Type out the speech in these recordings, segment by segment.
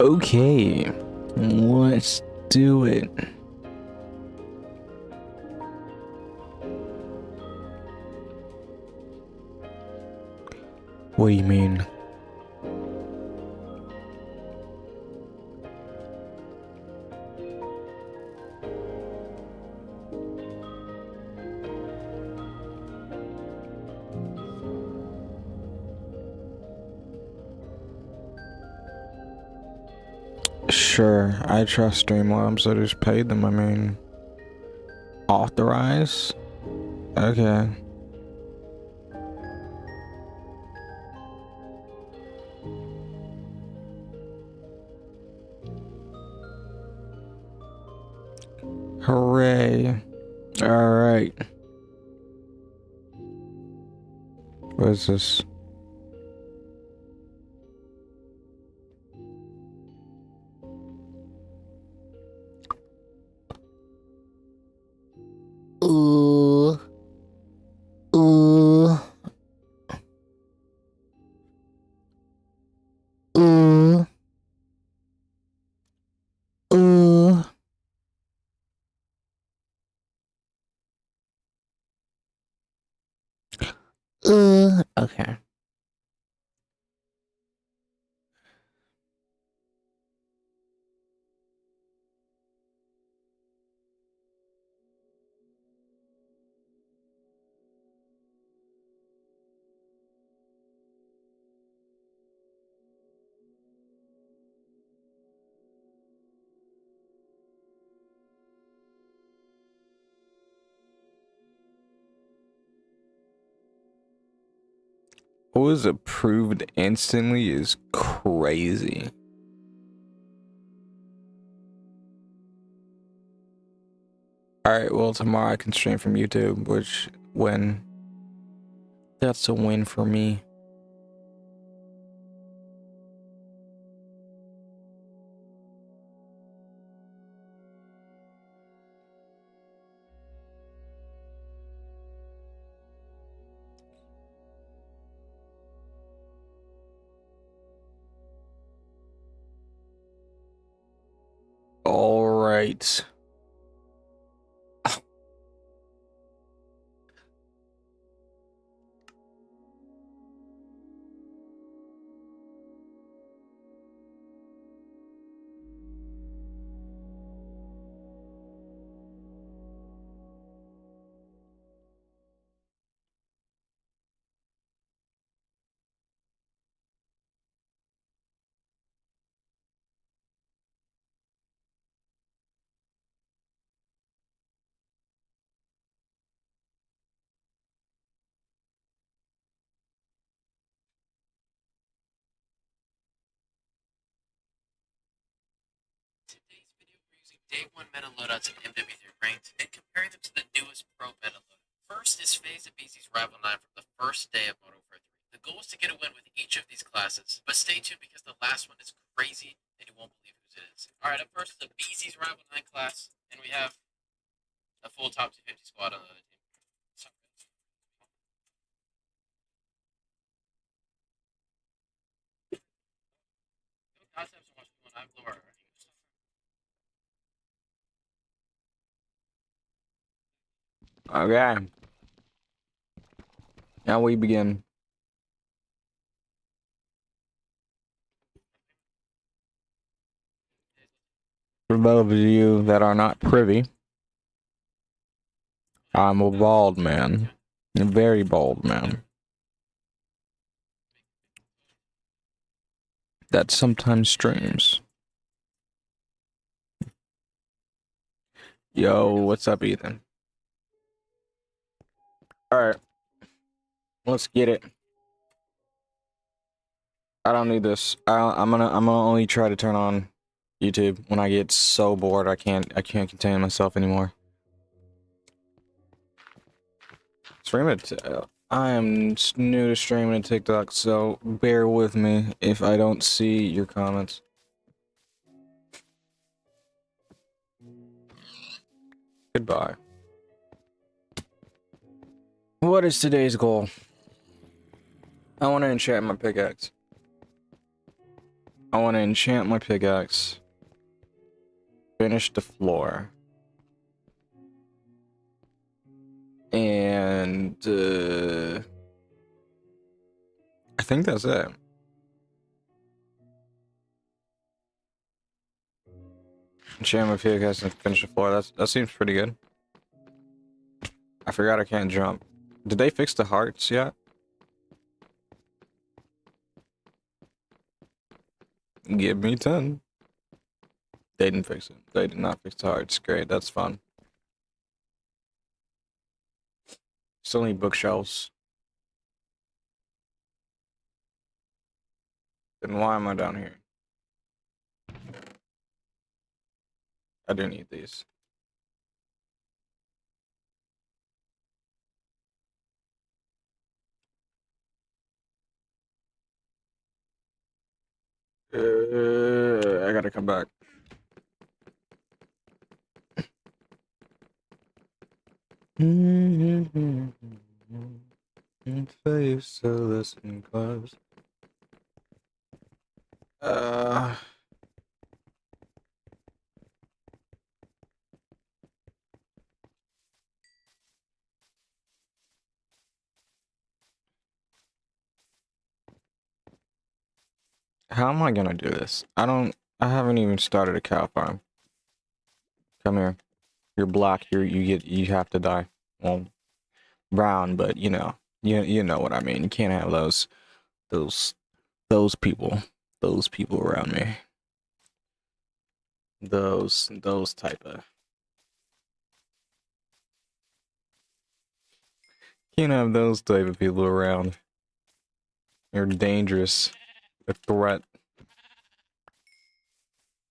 Okay, let's do it. What do you mean? Sure, I trust Streamlabs. I just paid them. I mean, authorize? Okay. Hooray. Alright. What is this? Ooh. Ooh. Ooh. Ooh. Okay. What was approved instantly is crazy. Alright, well, tomorrow I can stream from YouTube, which, that's a win for me. Alright. Today's video, we're using day 1 meta loadouts in MW3 ranked and comparing them to the newest pro meta loadout. First is FaZe and BZ's Rival 9 from the first day of Modern Warfare 3. The goal is to get a win with each of these classes, but stay tuned because the last one is crazy and you won't believe whose it is. Alright, up first is the BZ's Rival 9 class, and we have a full top 250 squad on the other team. Okay. Now we begin. For those of you that are not privy, I'm a bald man. A very bald man. That sometimes streams. Yo, what's up, Ethan? Alright. Let's get it. I don't need this. I'm gonna only try to turn on YouTube when I get so bored I can't contain myself anymore. I am new to streaming to TikTok, so bear with me if I don't see your comments. Goodbye. What is today's goal? I want to enchant my pickaxe. I want to enchant my pickaxe. Finish the floor. And I think that's it. Enchant my pickaxe and finish the floor. That seems pretty good. I forgot I can't jump. Did they fix the hearts yet? Give me 10. They didn't fix it. They did not fix the hearts. Great, that's fun. Still need bookshelves. Then why am I down here? I do need these. I gotta come back. Face so listen close. How am I gonna do this? I haven't even started a cow farm. Come here. You're black. You have to die. Well, brown, but you know, you know what I mean. You can't have those those people, those people around me. Those type of. Can't have those type of people around. You're dangerous. A threat.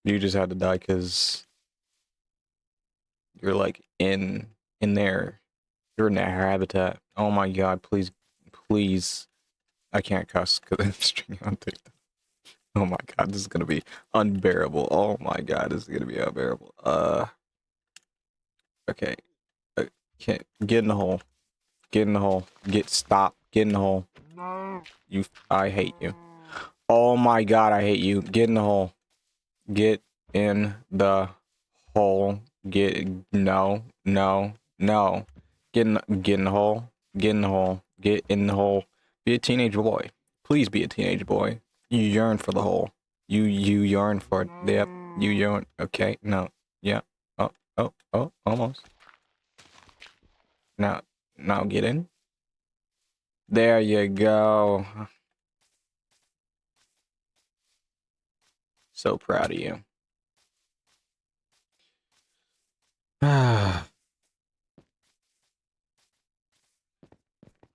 You just had to die because you're like in there. You're in their habitat. Oh my god, please. I can't cuss because I'm streaming on TikTok. Oh my god, this is gonna be unbearable. Oh my god, this is gonna be unbearable. Okay. Can't get in the hole. Get in the hole. Stop. Get in the hole. I hate you. Oh my god, I hate you. Get in the hole. Get in the hole. No. Get in the hole. Get in the hole. Get in the hole. Be a teenage boy. Please be a teenage boy. You yearn for the hole. You yearn for it. Yep. You yearn. Okay. No. Yeah. Oh. Almost. Now get in. There you go. So proud of you.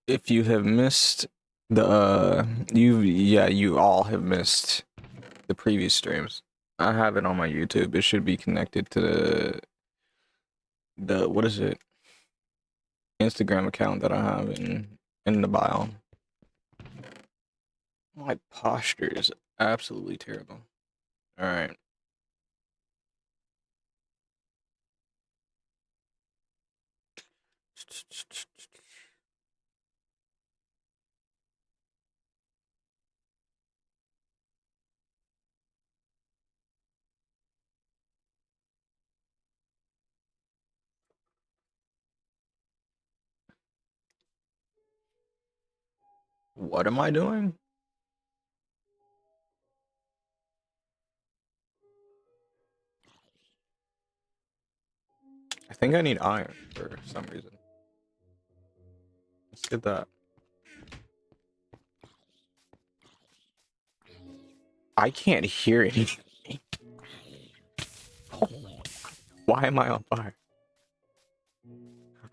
If you have missed the you all have missed the previous streams. I have it on my YouTube. It should be connected to the what is it? Instagram account that I have in the bio. My posture is absolutely terrible. All right. What am I doing? I think I need iron for some reason. Let's get that. I can't hear anything. Why am I on fire?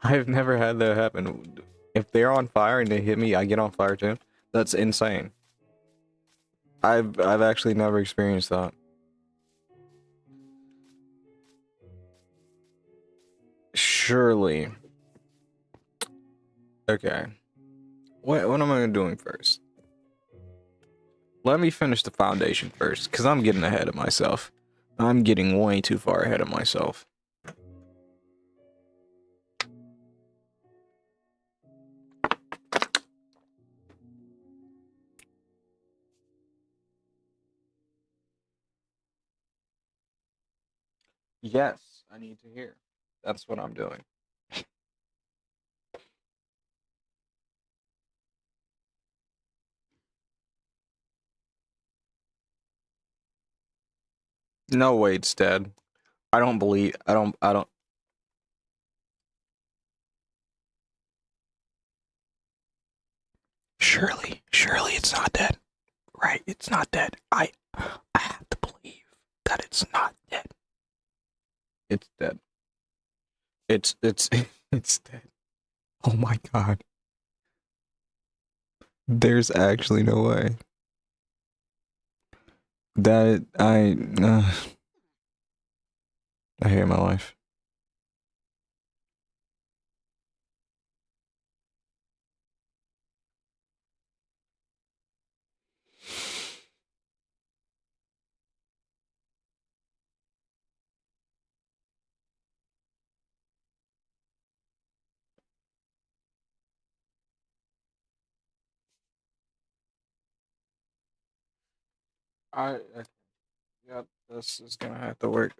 I've never had that happen. If they're on fire and they hit me, I get on fire too. That's insane. I've actually never experienced that. Surely. Okay. What am I doing first? Let me finish the foundation first, because I'm getting ahead of myself. I'm getting way too far ahead of myself. Yes, I need to hear. That's what I'm doing. No way it's dead. I don't believe. I don't. Surely it's not dead. Right? It's not dead. I have to believe that it's not dead. It's dead. It's it's dead. Oh my god. There's actually no way. That I hate my life. I yep, this is gonna have to work.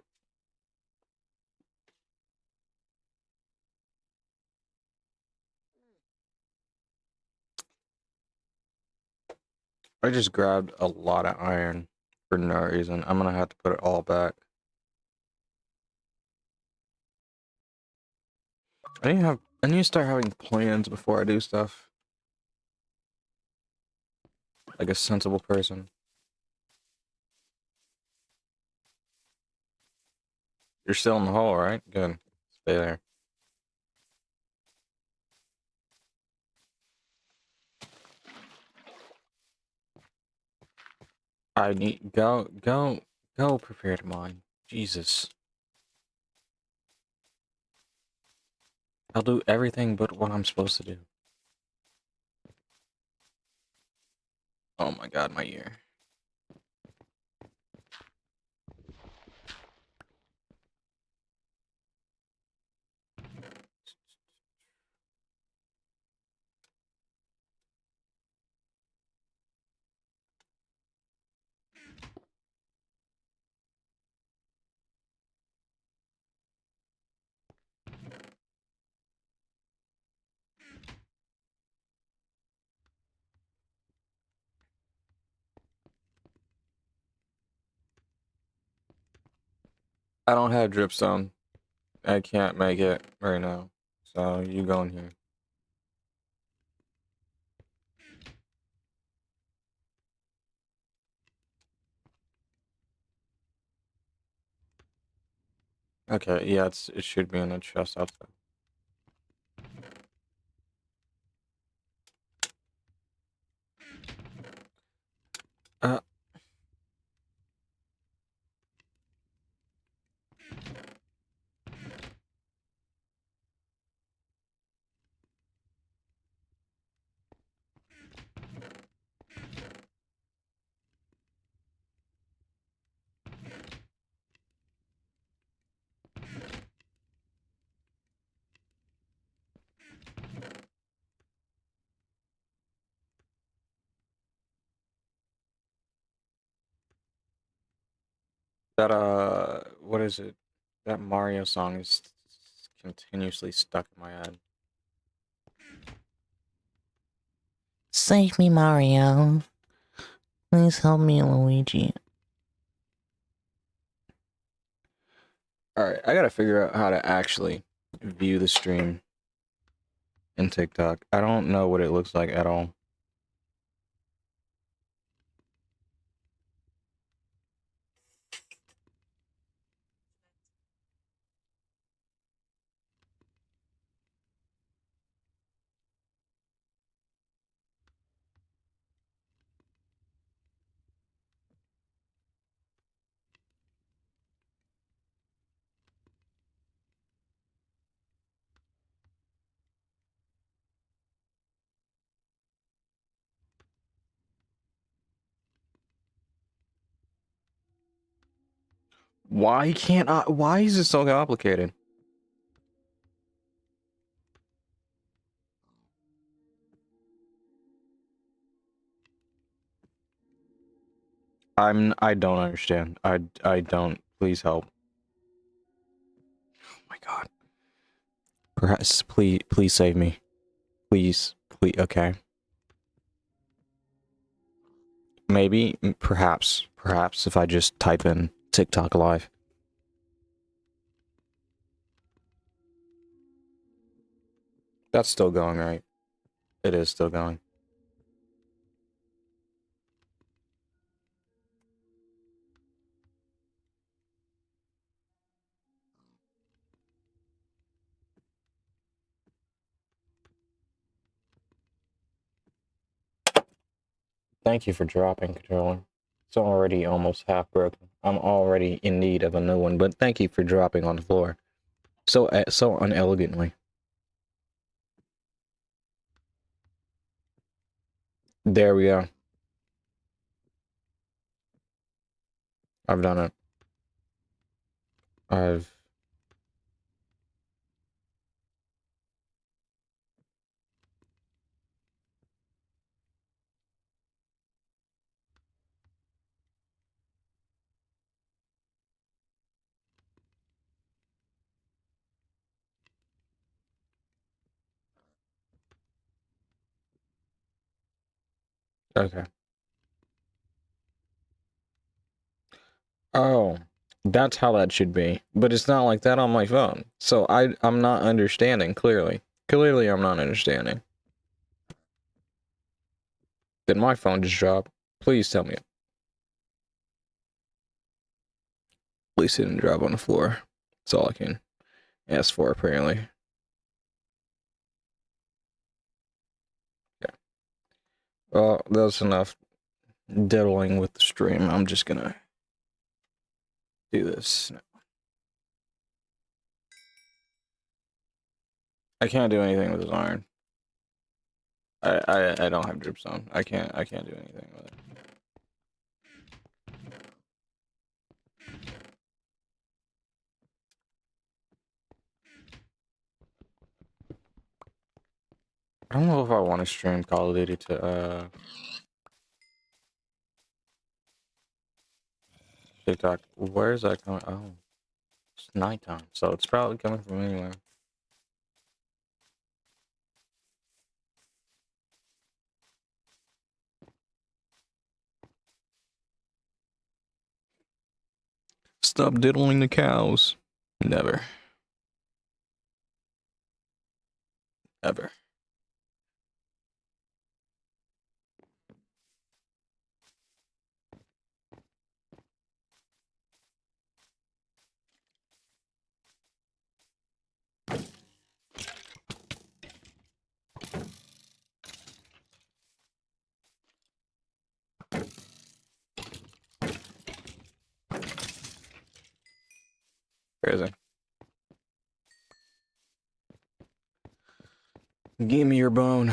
I just grabbed a lot of iron for no reason. I'm gonna have to put it all back. I need to start having plans before I do stuff. Like a sensible person. You're still in the hole, right? Good. Stay there. I need go prepare to mine. Jesus. I'll do everything but what I'm supposed to do. Oh my god, my ear. I don't have dripstone. I can't make it right now. So you go in here. Okay, yeah, it should be in the chest outside. Uh, that what is it? That Mario song is continuously stuck in my head. Save me, Mario. Please help me, Luigi. Alright, I gotta figure out how to actually view the stream in TikTok. I don't know what it looks like at all. Why can't I? Why is it so complicated? I don't understand. I don't. Please help. god. Perhaps, please save me. Please, okay. Maybe, perhaps if I just type in TikTok live. That's still going, right? It is still going. Thank you for dropping, controller. It's already almost half broken. I'm already in need of a new one, but thank you for dropping on the floor. So unelegantly. There we go. I've done it. Okay. Oh, that's how that should be. But it's not like that on my phone. So I'm not understanding, clearly. Clearly I'm not understanding. Did my phone just drop? Please tell me. Please didn't drop on the floor. That's all I can ask for, apparently. Yeah. Well, that's enough diddling with the stream. I'm just gonna do this. I can't do anything with this iron. I don't have dripstone. I can't do anything with it. I don't know if I want to stream Call of Duty to TikTok. Where is that coming? Oh, it's nighttime, so it's probably coming from anywhere. Stop diddling the cows. Never. Ever. Crazy. Give me your bone.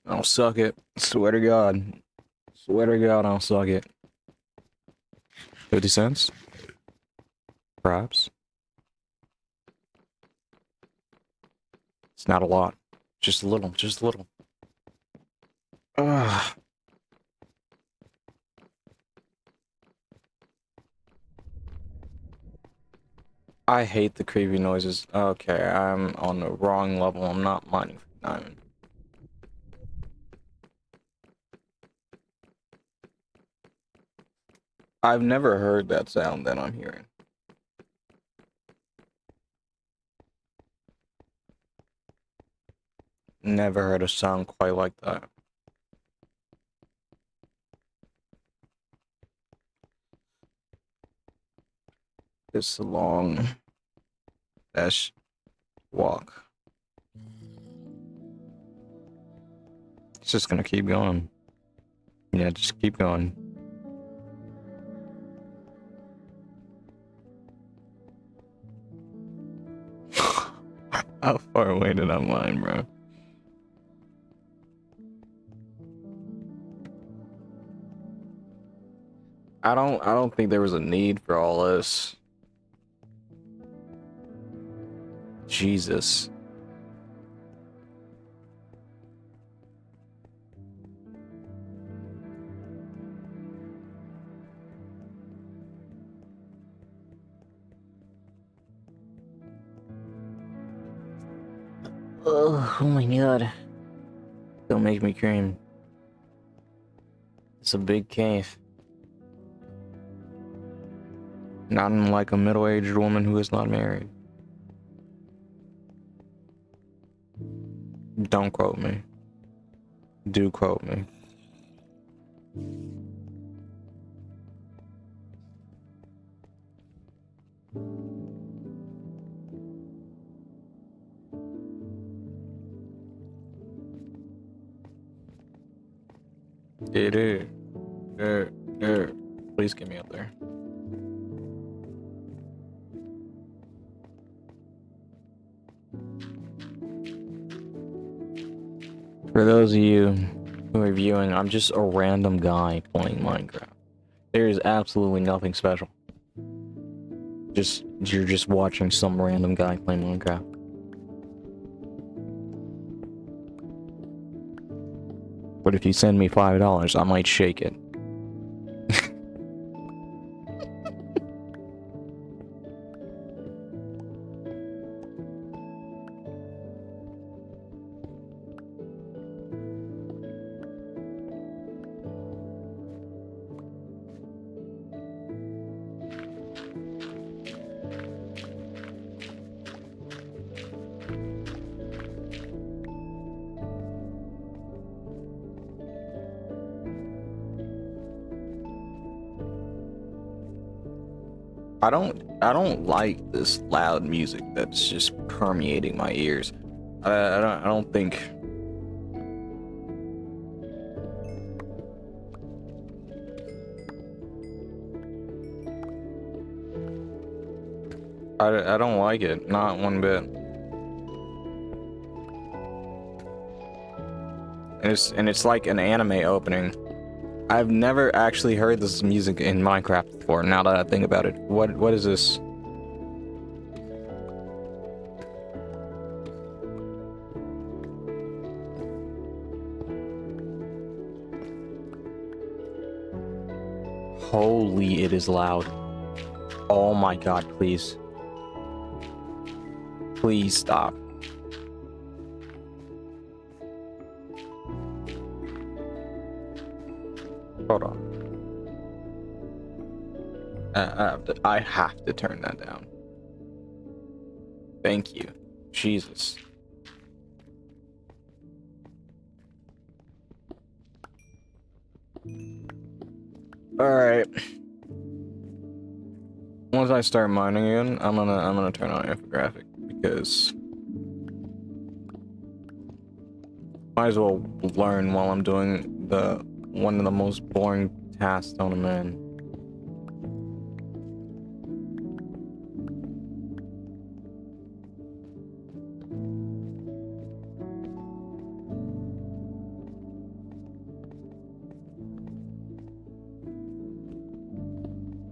I'll suck it. Swear to God. Swear to God, I'll suck it. 50 cents? Perhaps. It's not a lot. Just a little. Just a little. Ugh. I hate the creepy noises. Okay, I'm on the wrong level. I'm not mining for diamond. I've never heard that sound that I'm hearing. Never heard a sound quite like that. It's a long dash walk. It's just gonna keep going. Yeah, just keep going. How far away did I mine, bro? I don't think there was a need for all this. Jesus. Oh my god. Don't make me cream. It's a big cave. Not unlike a middle-aged woman who is not married. Don't quote me. Do quote me. Dude, please get me up there. For those of you who are viewing, I'm just a random guy playing Minecraft. There is absolutely nothing special. You're just watching some random guy play Minecraft. But if you send me $5, I might shake it. I don't like this loud music that's just permeating my ears. I don't think I don't like it, not one bit. And it's like an anime opening. I've never actually heard this music in Minecraft before, now that I think about it. What is this? Holy, it is loud. Oh my god, please. Please stop. Hold on. I have to turn that down. Thank you. Jesus. Alright. Once I start mining again, I'm gonna turn on infographic because might as well learn while I'm doing one of the most boring tasks on a man.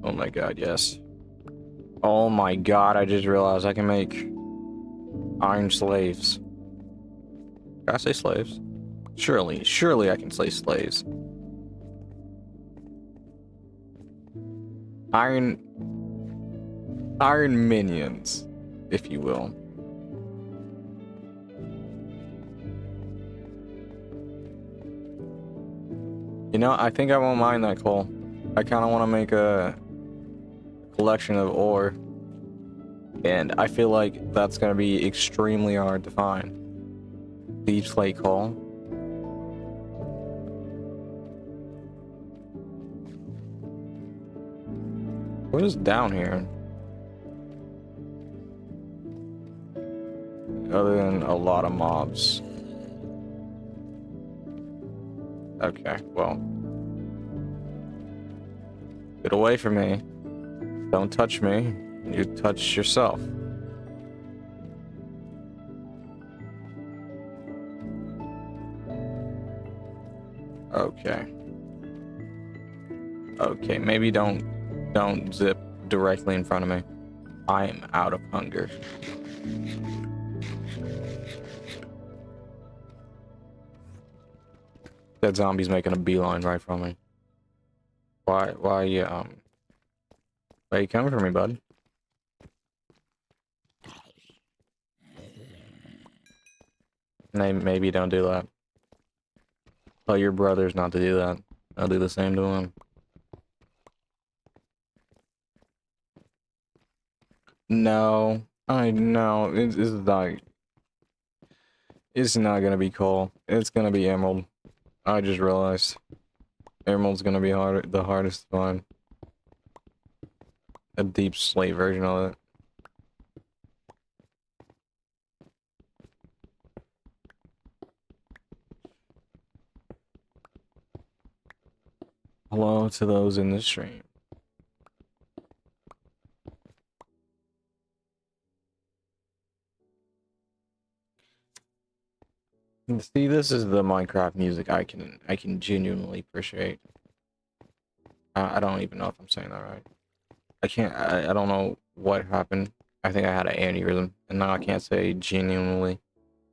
Oh my god, yes. Oh my god, I just realized I can make iron slaves. Can I say slaves? Surely I can say slaves. Iron minions, if you will. You know, I think I won't mind that coal. I kind of want to make a collection of ore, and I feel like that's going to be extremely hard to find. Deep slate coal. What is down here? Other than a lot of mobs. Okay, well. Get away from me. Don't touch me. You touch yourself. Okay. Okay, maybe don't zip directly in front of me. I am out of hunger. That zombie's making a beeline right from me. Why are you coming for me, bud? Maybe don't do that. Tell your brothers not to do that. I'll do the same to them. No, I know it's not. It's not gonna be coal. It's gonna be emerald. I just realized emerald's gonna be the hardest to find. A deep slate version of it. Hello to those in the stream. See, this is the Minecraft music I can genuinely appreciate. I don't even know if I'm saying that right. I don't know what happened. I think I had an aneurysm, and now I can't say genuinely.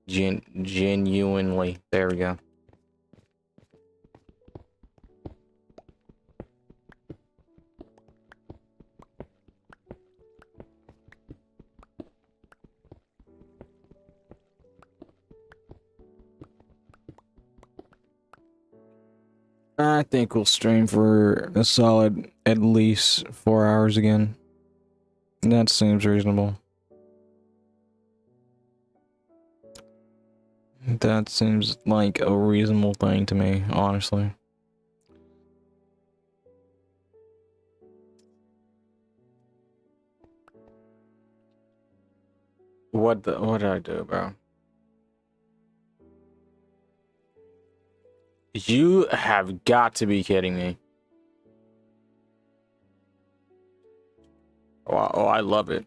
Genuinely. There we go. I think we'll stream for a solid at least 4 hours again. That seems reasonable. That seems like a reasonable thing to me, honestly. What did I do, bro? You have got to be kidding me. Oh, I love it.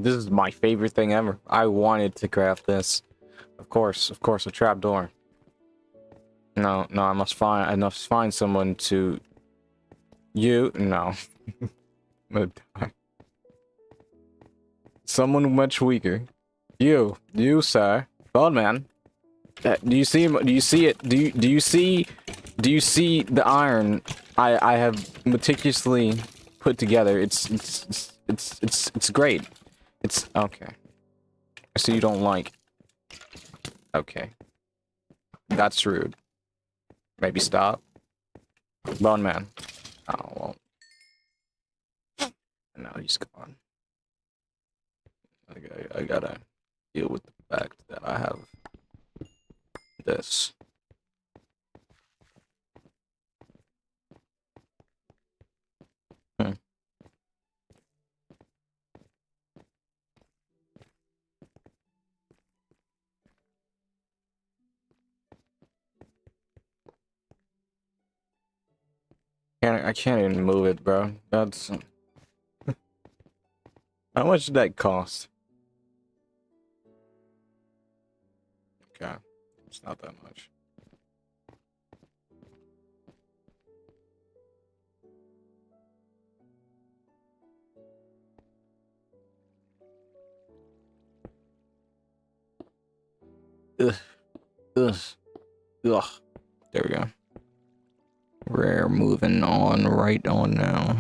This is my favorite thing ever. I wanted to craft this. Of course, a trapdoor. No, I must find someone to... No. Someone much weaker. You, sir. Bald man. Do you see him? Do you see it? Do you see the iron I have meticulously put together? It's great. It's okay. So you don't like. Okay. That's rude. Maybe stop. Bone man. Oh well. Now he's gone. I gotta deal with the fact that I have this. I can't even move it, bro. That's how much did that cost? Okay, it's not that much. Ugh. Ugh. Ugh. There we go. We're moving on right on now.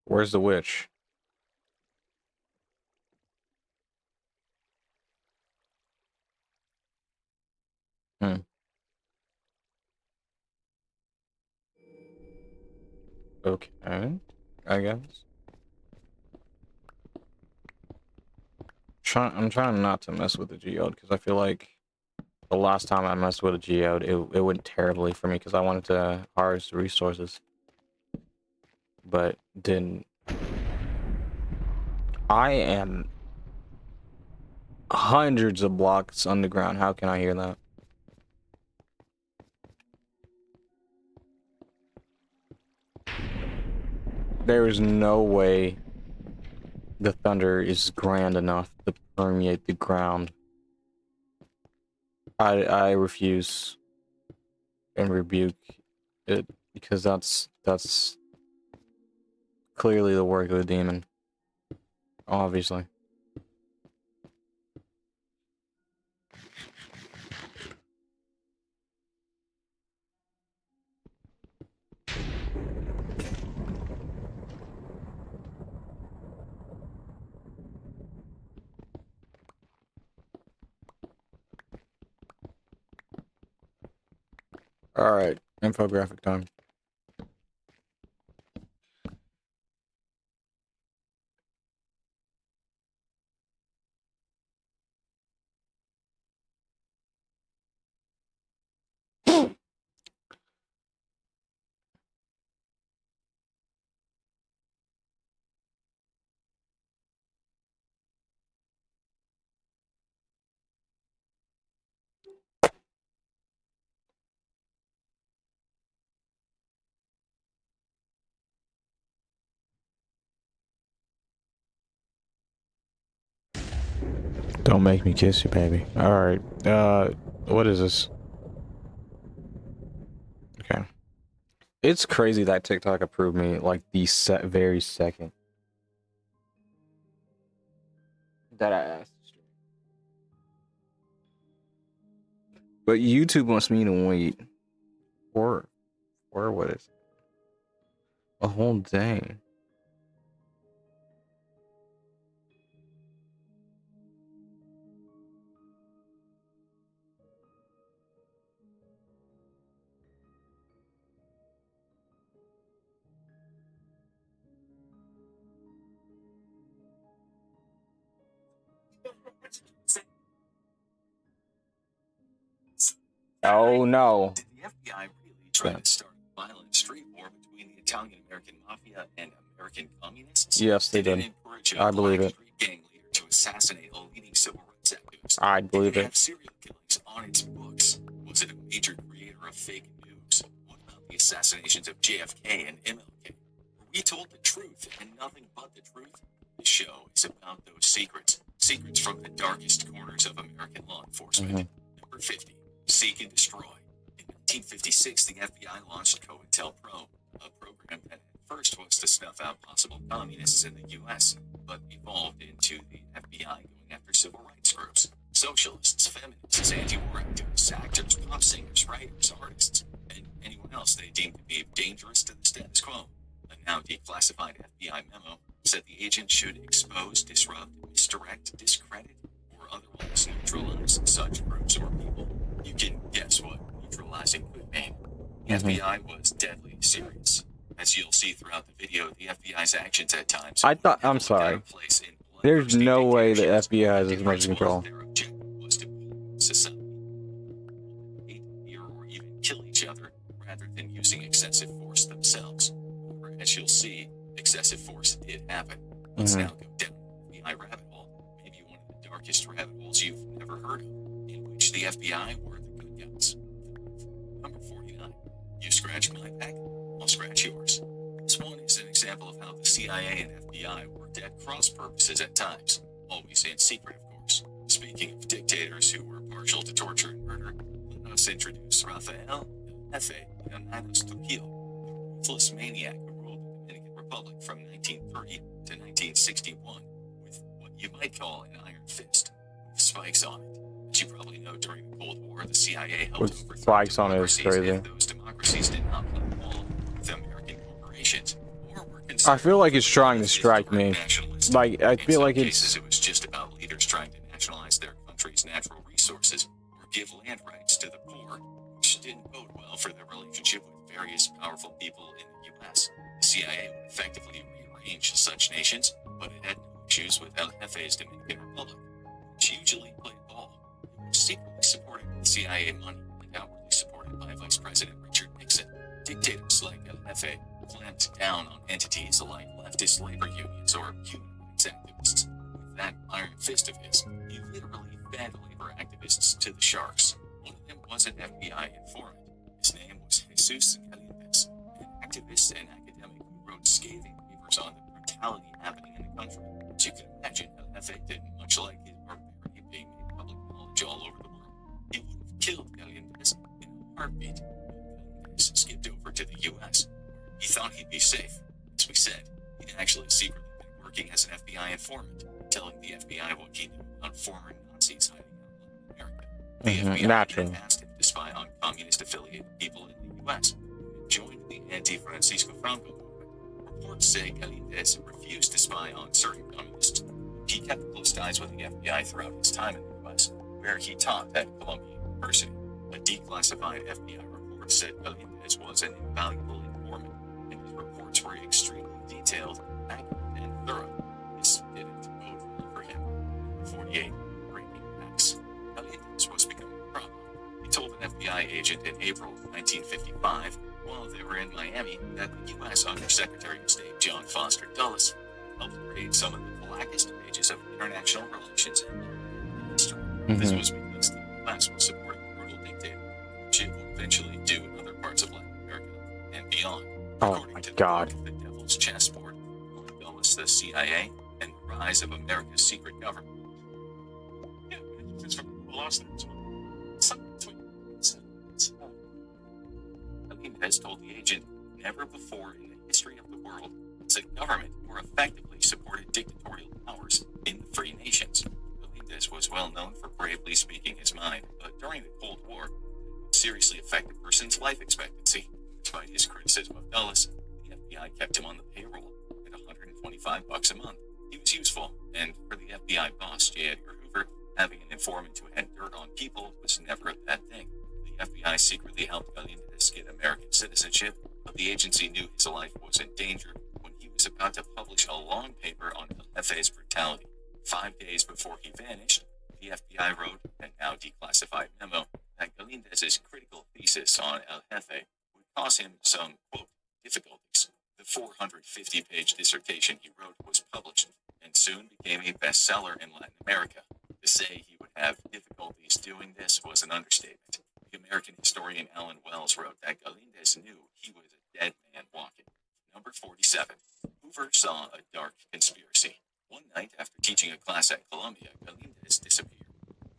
Where's the witch? Hmm. Okay. I guess. I'm trying not to mess with the geode because I feel like the last time I messed with a geode, it went terribly for me because I wanted to harvest resources, but didn't. I am hundreds of blocks underground. How can I hear that? There is no way the thunder is grand enough to permeate the ground. I refuse and rebuke it because that's clearly the work of the demon. Obviously. All right, infographic time. Don't make me kiss you, baby. All right. What is this? Okay. It's crazy that TikTok approved me like the very second that I asked. But YouTube wants me to wait for what is it? A whole day. Oh no. Did the FBI really try to start a violent street war between the Italian-American mafia and American communists? Yes, they did. Encourage I believe it. street gang leader to assassinate a leading civil rights activist? I believe Did it it. have serial killings on its books? Was it a major creator of fake news? What about the assassinations of JFK and MLK? Were we told the truth and nothing but the truth? The show is about those secrets from the darkest corners of American law enforcement. Number 50, Seek and Destroy. In 1956, the FBI launched COINTELPRO, a program that at first was to snuff out possible communists in the U.S., but evolved into the FBI going after civil rights groups, socialists, feminists, anti-war activists, actors, pop singers, writers, artists, and anyone else they deemed to be dangerous to the status quo. A now declassified FBI memo said the agent should expose, disrupt, misdirect, discredit, or otherwise neutralize such groups or people. You can guess what neutralizing could mean. The FBI was deadly serious. As you'll see throughout the video, the FBI's actions at times. I'm sorry. There's no way the FBI has as much control. Their objective was to society, hate, fear, or even kill each other rather than using excessive force themselves. Or, as you'll see, excessive force did happen. Let's now go down the FBI rabbit hole, maybe one of the darkest rabbit holes you've never heard of, in which the FBI were the good guys. Number 49. You scratch my back, I'll scratch yours. This one is an example of how the CIA and FBI worked at cross purposes at times, always in secret, of course. Speaking of dictators who were partial to torture and murder, let us introduce Rafael F. Leonidas Trujillo, the ruthless maniac who ruled the Dominican Republic from 1930 to 1961 with what you might call an iron fist, with spikes on it. As you probably know, during the Cold War, the CIA helped overthrow spikes on it is crazy. if those democracies did not play ball with American corporations, or were I feel like it's trying to strike me. Like, I feel like it's... it was just about leaders trying to nationalize their country's natural resources or give land rights to the poor, which didn't bode well for their relationship with various powerful people in the U.S. The CIA would effectively rearrange such nations, but it had no issues with LFA's Dominican Republic, which usually played ball. It was secretly supported with CIA money and outwardly supported by Vice President Richard Nixon. Dictators like LFA clamped down on entities like leftist labor unions or human rights activists. With that iron fist of his, he literally fed labor activists to the sharks. One of them was an FBI informant. His name was Jesus Calientes, an activist and academic who wrote scathing reports on the brutality happening in the country. As you can imagine, El Jefe didn't much like his barbarity being made public knowledge all over the world. He would have killed Galindez in a heartbeat. Galindez skipped over to the U.S., where he thought he'd be safe. As we said, he'd actually secretly been working as an FBI informant, telling the FBI what he knew about former Nazis hiding out in America. The FBI then asked him to spy on communist-affiliated people in the U.S. and joined the anti-Francisco Franco movement. Reports say Galindez refused to spy on certain communists. He kept close ties with the FBI throughout his time in the U.S., where he taught at Columbia University. A declassified FBI report said Galindez was an invaluable informant, and his reports were extremely detailed, accurate, and thorough. This didn't bode well for him. 48. Breaking facts. Galindez was becoming a problem. He told an FBI agent in April 1955, while they were in Miami, that the U.S. Undersecretary of State John Foster Dulles helped create some of the blackest pages of international relations in history. This was because the U.S. was supporting a brutal dictator, which it would eventually do in other parts of Latin America and beyond. According to the book, The Devil's Chessboard, Dulles, the CIA, and the Rise of America's Secret Government. Yeah, it's from lost there. Galindez told the agent, never before in the history of the world has a government more effectively supported dictatorial powers in the free nations. Galindez was well known for bravely speaking his mind, but during the Cold War, it seriously affected a person's life expectancy. Despite his criticism of Dulles, the FBI kept him on the payroll at $125 a month. He was useful, and for the FBI boss, J. Edgar Hoover, having an informant who had dirt on people was never a bad thing. The FBI secretly helped Galindez get American citizenship, but the agency knew his life was in danger when he was about to publish a long paper on El Jefe's brutality. 5 days before he vanished, the FBI wrote a now declassified memo that Galindez's critical thesis on El Jefe would cause him some, quote, difficulties. The 450-page dissertation he wrote was published and soon became a bestseller in Latin America. To say he would have difficulties doing this was an understatement. The American historian Alan Wells wrote that Galindez knew he was a dead man walking. Number 47. Hoover saw a dark conspiracy. One night after teaching a class at Columbia, Galindez disappeared.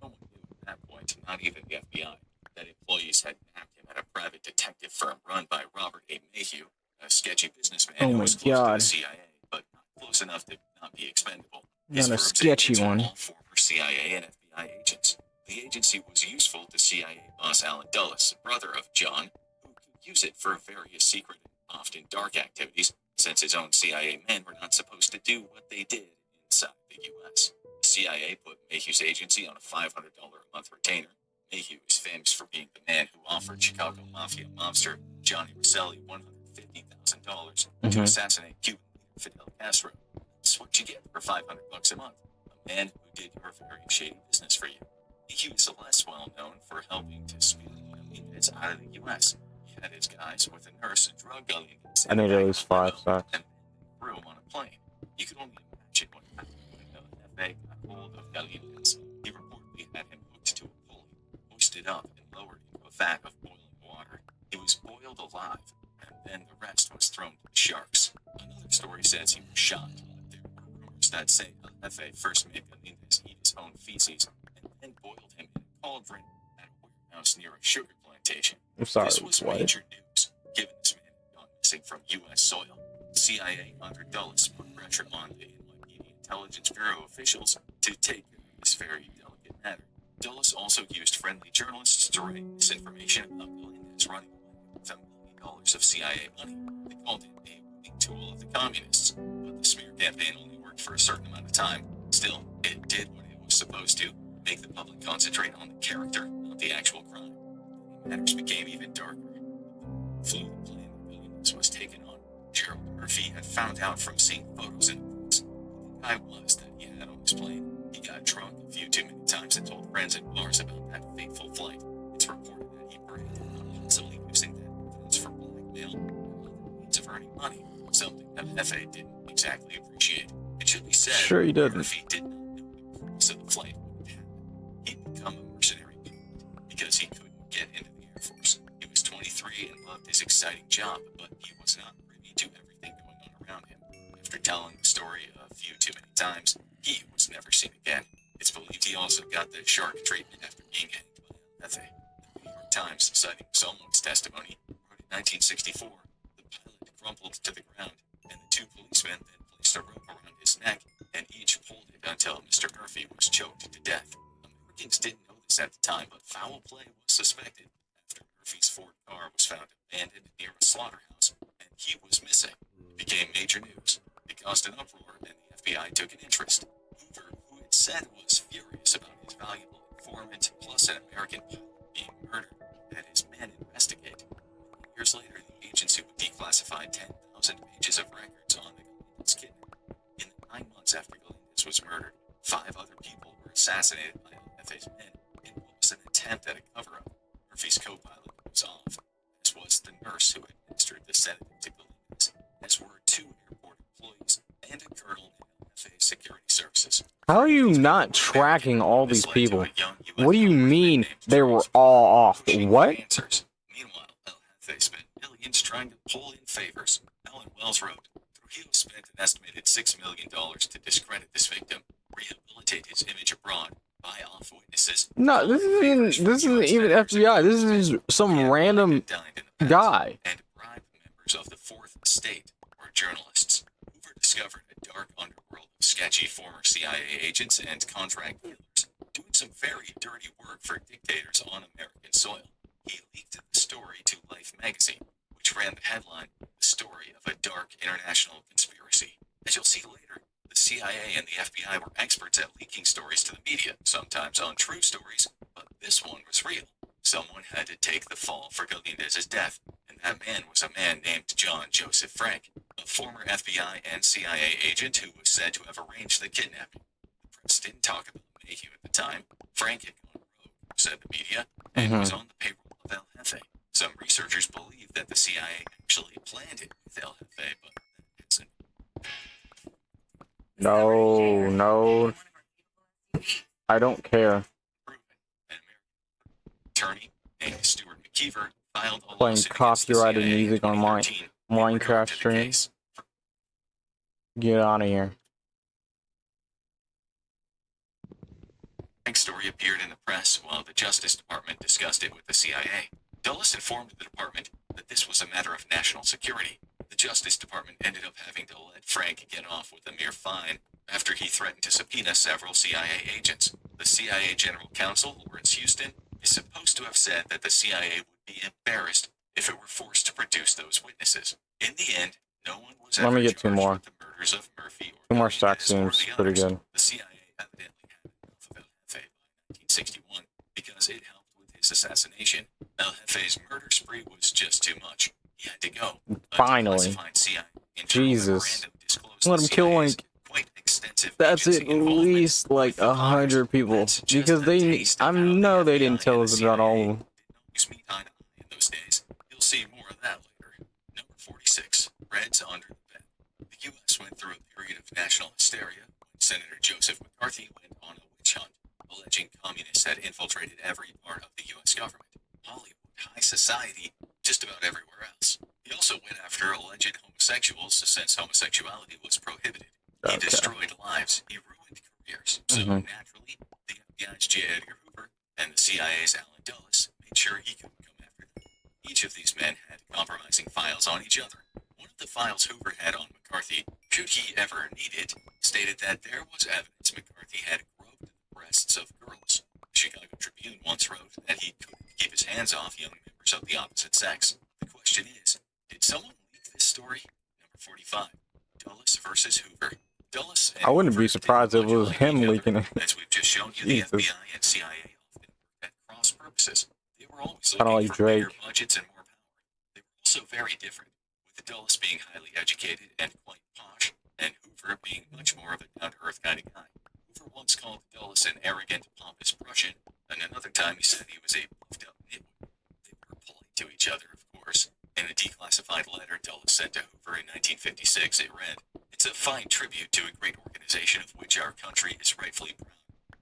No one knew at that point, not even the FBI, that employees had nabbed him at a private detective firm run by Robert A. Mayhew, a sketchy businessman who was close to the CIA, but not close enough to not be expendable. His Not a firm's sketchy agents were one. all former CIA and FBI agents. The agency was useful to CIA boss Alan Dulles, brother of John, who could use it for various secret and often dark activities, since his own CIA men were not supposed to do what they did inside the U.S. The CIA put Mayhew's agency on a $500 a month retainer. Mayhew is famous for being the man who offered Chicago Mafia mobster Johnny Rosselli $150,000 to assassinate Cuban leader Fidel Castro. That's what you get for $500 a month. A man who did your very shady business for you. Mayhew is less well known for helping to speed Galindez out of the U.S. He had his guys with a nurse and drug Galindez. I think it was 5 stocks. And threw him on a plane. You can only imagine what happened when the FA got hold of Galindez. He reportedly had him hooked to a pulley, hoisted up and lowered into a vat of boiling water. He was boiled alive, and then the rest was thrown to the sharks. Another story says he was shot, but there were rumors that say El Jefe first made Galindez eat his own feces and then boiled him in a cauldron at a warehouse near a sugar plantation. I'm sorry, This was what? major news, given this man had gone missing from U.S. soil. The CIA under Dulles put pressure on the NYPD Intelligence Bureau officials to take care of this very delicate matter. Dulles also used friendly journalists to write misinformation about Galindez running away with $1 million of CIA money. They called it a winning tool of the communists, but the smear campaign only worked for a certain amount of time. Still, it did what it was supposed to, make the public concentrate on the character, not the actual crime. Matters became even darker. Flew the plane that Galindez was taken on. Gerald Murphy had found out from seeing photos in the books who the guy was that he had on his plane. He got drunk a few too many times and told friends at bars about that fateful flight. It's reported that he bragged about possibly using that evidence for blackmail or other means of earning money, something that Jefe didn't exactly appreciate. It should be said, Sure he didn't. Murphy did not know the purpose of the flight would happen. He'd become a mercenary pilot because he couldn't get into the Air Force. He was 23 and loved his exciting job, but he was not privy to everything going on around him. After telling the story a few too many times, he was never seen again. It's believed he also got the shark treatment after being hanged by El Jefe. The New York Times, citing someone's testimony, wrote in 1964, the pilot crumpled to the ground, and the two policemen then placed a rope around his neck, and each pulled it until Mr. Murphy was choked to death. Americans didn't know this at the time, but foul play was suspected after Murphy's Ford car was found abandoned near a slaughterhouse, and he was missing. It became major news. It caused an uproar, and the FBI took an interest. Hoover, who it said was furious about his valuable informant plus an American pilot being murdered, had his men investigate. Years later, the agency would declassify 10,000 pages of records on the Galindez kidnapping. In the 9 months after Galindez was murdered, 5 other people were assassinated by LFA's men in what was an attempt at a cover-up. Murphy's co-pilot was off, as was the nurse who administered the sedative to Galindez, as were 2 airport employees and a colonel in LFA security services. How are you not tracking all these people? What do you mean they were all off? What? Answers. Meanwhile, El Jefe spent millions trying to pull in favors. Alan Wells wrote, Trujillo spent an estimated $6 million to discredit this victim, rehabilitate his image abroad, buy off witnesses. No, this isn't even FBI. This is some random guy. And bribed members of the Fourth Estate, or journalists. Hoover discovered a dark underworld of sketchy former CIA agents and contract dealers doing some very dirty work for dictators on American soil. He leaked the story to Life magazine, which ran the headline, The Story of a Dark International Conspiracy. As you'll see later, the CIA and the FBI were experts at leaking stories to the media, sometimes untrue stories, but this one was real. Someone had to take the fall for Galindez's death, and that man was a man named John Joseph Frank, a former FBI and CIA agent who was said to have arranged the kidnapping. The press didn't talk about Mayhew at the time. Frank had gone rogue, said the media, and was on the payroll of El Jefe. Some researchers believe that the CIA actually planned it with El Jefe, but that hasn't. No. I don't care. Proven. An American attorney named Stuart McKeever filed a Playing lawsuit against the copyrighted CIA in music on my 2013 in regard Minecraft to the stream. case. Get out of here. Frank's story appeared in the press while the Justice Department discussed it with the CIA. Dulles informed the department that this was a matter of national security. The Justice Department ended up having to let Frank get off with a mere fine after he threatened to subpoena several CIA agents. The CIA General Counsel, Lawrence Houston, is supposed to have said that the CIA would be embarrassed if it were forced to produce those witnesses. In the end, no one was Let ever me get 2 charged more. with the murders of Murphy or 2 more stack Galindez or seems the pretty others. good. The CIA evidently had enough of El Jefe by 1961 because it helped with his assassination. El Jefe's murder spree was just too much. He had to go. A Finally. declassified CIA internal Jesus. memorandum disclosed Let the him kill CIA's like quite extensive that's agency at involvement least like with the 100 people That's just because a they taste of I how know the they didn't FBI tell and us the about all of CIA them. did not always meet eye to eye in those days. You'll see more of that later. Number 46. Reds under the bed. The U.S. went through a period of national hysteria when Senator Joseph McCarthy went on a witch hunt, alleging communists had infiltrated every part of the U.S. government, Hollywood, high society, just about everywhere else. He also went after alleged homosexuals since homosexuality was prohibited. He Okay. destroyed lives. He ruined careers. So naturally, the FBI's J. Edgar Hoover and the CIA's Alan Dulles made sure he couldn't come after them. Each of these men had compromising files on each other. One of the files Hoover had on McCarthy, should he ever need it, stated that there was evidence McCarthy had groped the breasts of girls. The Chicago Tribune once wrote that he couldn't keep his hands off young members of the opposite sex. The question is, did someone leak this story? Number 45. Dulles versus Hoover. Dulles and I wouldn't be Hoover surprised if it didn't was much him like each leaking other. it. As we've just shown you, Jesus. the FBI and CIA often worked at cross purposes. They were always Kinda looking like for bigger Drake. budgets and more power. They were also very different, with Dulles being highly educated and quite posh, and Hoover being much more of a down-to-earth kind of guy. Hoover once called Dulles an arrogant, pompous Prussian, and another time he said he was a puffed-up nitwit. They were polite to each other, of course. In a declassified letter Dulles sent to Hoover in 1956, it read, "It's a fine tribute to a great organization of which our country is rightfully proud.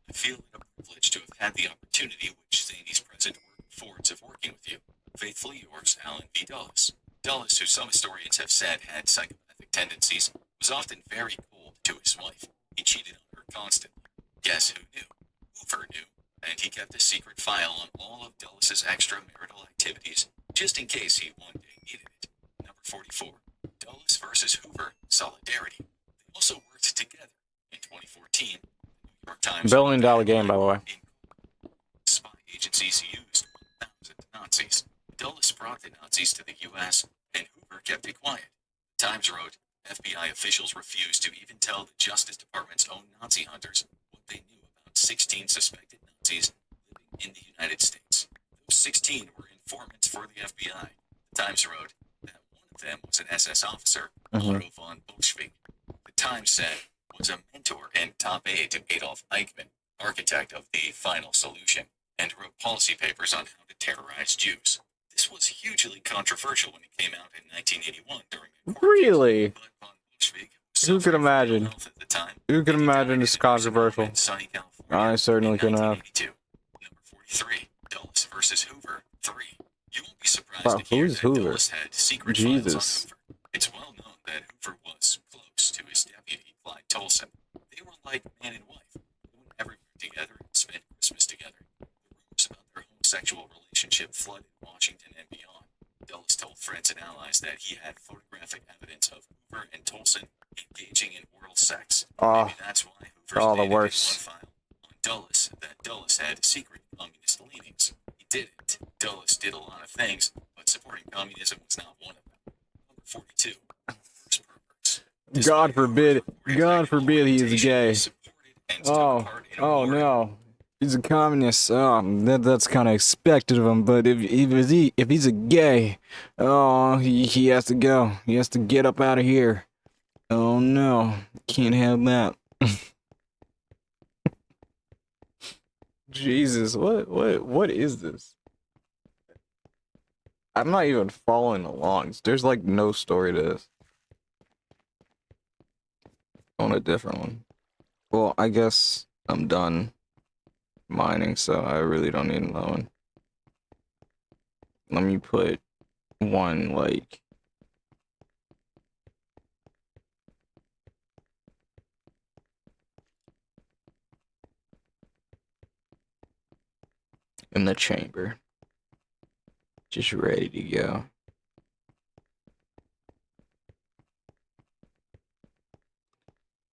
I feel it a privilege to have had the opportunity which Zany's present work affords of working with you. Faithfully yours, Alan B. Dulles." Dulles, who some historians have said had psychopathic tendencies, was often very cold to his wife. He cheated on her constantly. Guess who knew? Hoover knew, and he kept a secret file on all of Dulles' extramarital activities, just in case he one day needed it. Number 44. Dulles versus Hoover, solidarity. They also worked together. In 2014, the New York Times $1 billion game, by the way. Spy agencies used 1,000 Nazis. Dulles brought the Nazis to the U.S., and Hoover kept it quiet. The Times wrote, FBI officials refused to even tell the Justice Department's own Nazi hunters what they knew about 16 suspected Nazis living in the United States. Those 16 were informants for the FBI. The Times wrote that one of them was an SS officer, Otto von Bolschwig. The Times said was a mentor and top aide to Adolf Eichmann, architect of the Final Solution, and wrote policy papers on how to terrorize Jews. This was hugely controversial when it came out in 1981 during a court Really? case, but von Bolschwig was Who could suffering from ill imagine? health at the time. Who could He imagine died this in a nursing home controversial? in sunny California I certainly in couldn't have. 1982. Number 43, Dulles versus Hoover 3. You won't be surprised Wow, to hear who's that Hoover? Dulles had secret files on Jesus. Hoover. It's well known that Hoover was close to his deputy, Clyde Tolson. They were like man and wife, who went everywhere together and spent Christmas together. The rumors about their homosexual relationship flooded Washington and beyond. Dulles told friends and allies that he had photographic evidence of Hoover and Tolson engaging in oral sex. Oh, Maybe that's why Hoover's oh, the dated in worst. one file on Dulles that Dulles had secret communist leanings. He didn't. Dulles did a lot of things, but supporting communism was not one of them. Number 42. First perverts. God forbid. God forbid he is gay. Oh, Oh no. He's a communist. Oh, that's kind of expected of him. But if he's a gay, oh, he has to go. He has to get up out of here. Oh no, can't have that. Jesus, what is this? I'm not even following along. There's like no story to this. On a different one. Well, I guess I'm done mining, so I really don't need another one. Let me put one like in the chamber. Just ready to go.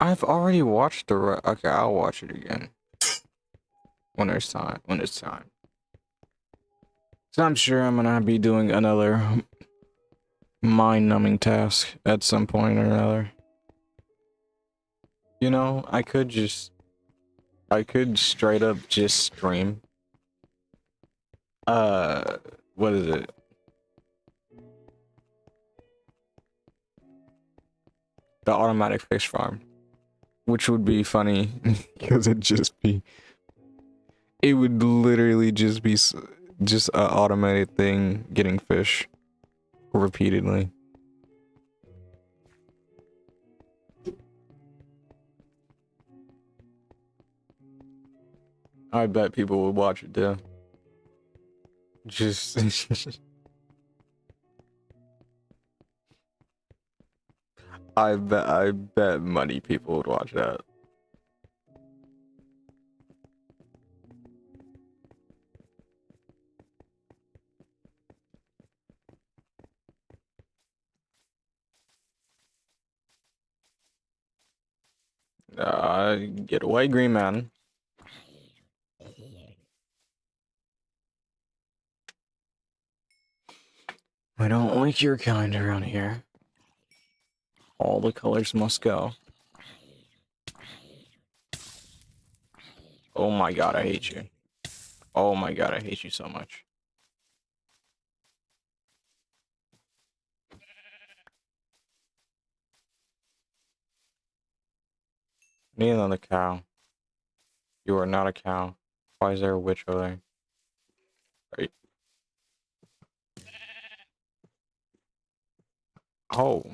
I've already watched the okay, I'll watch it again. When it's time. So I'm sure I'm gonna be doing another mind-numbing task at some point or another. You know, I could straight up just stream. What is it? The automatic fish farm. Which would be funny, because it would literally just be just an automated thing getting fish repeatedly. I bet people would watch it too. Just I bet money people would watch that. Get away, green man. I don't like your kind around here. All the colors must go. Oh my god, I hate you. Oh my god, I hate you so much. Need another cow. You are not a cow. Why is there a witch over there? Right. Oh.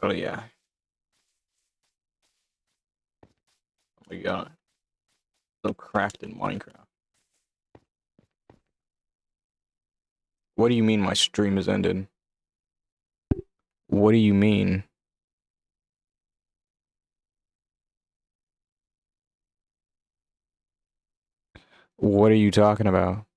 Oh yeah. Oh my god. So cracked in Minecraft. What do you mean my stream is ended? What do you mean? What are you talking about?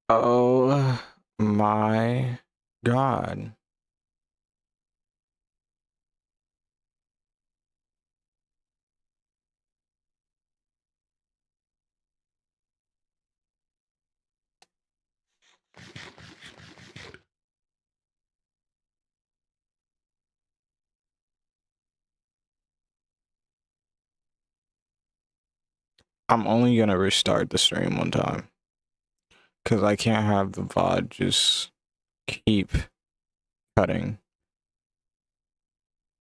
Oh my god. I'm only gonna restart the stream one time. Cause I can't have the VOD just keep cutting.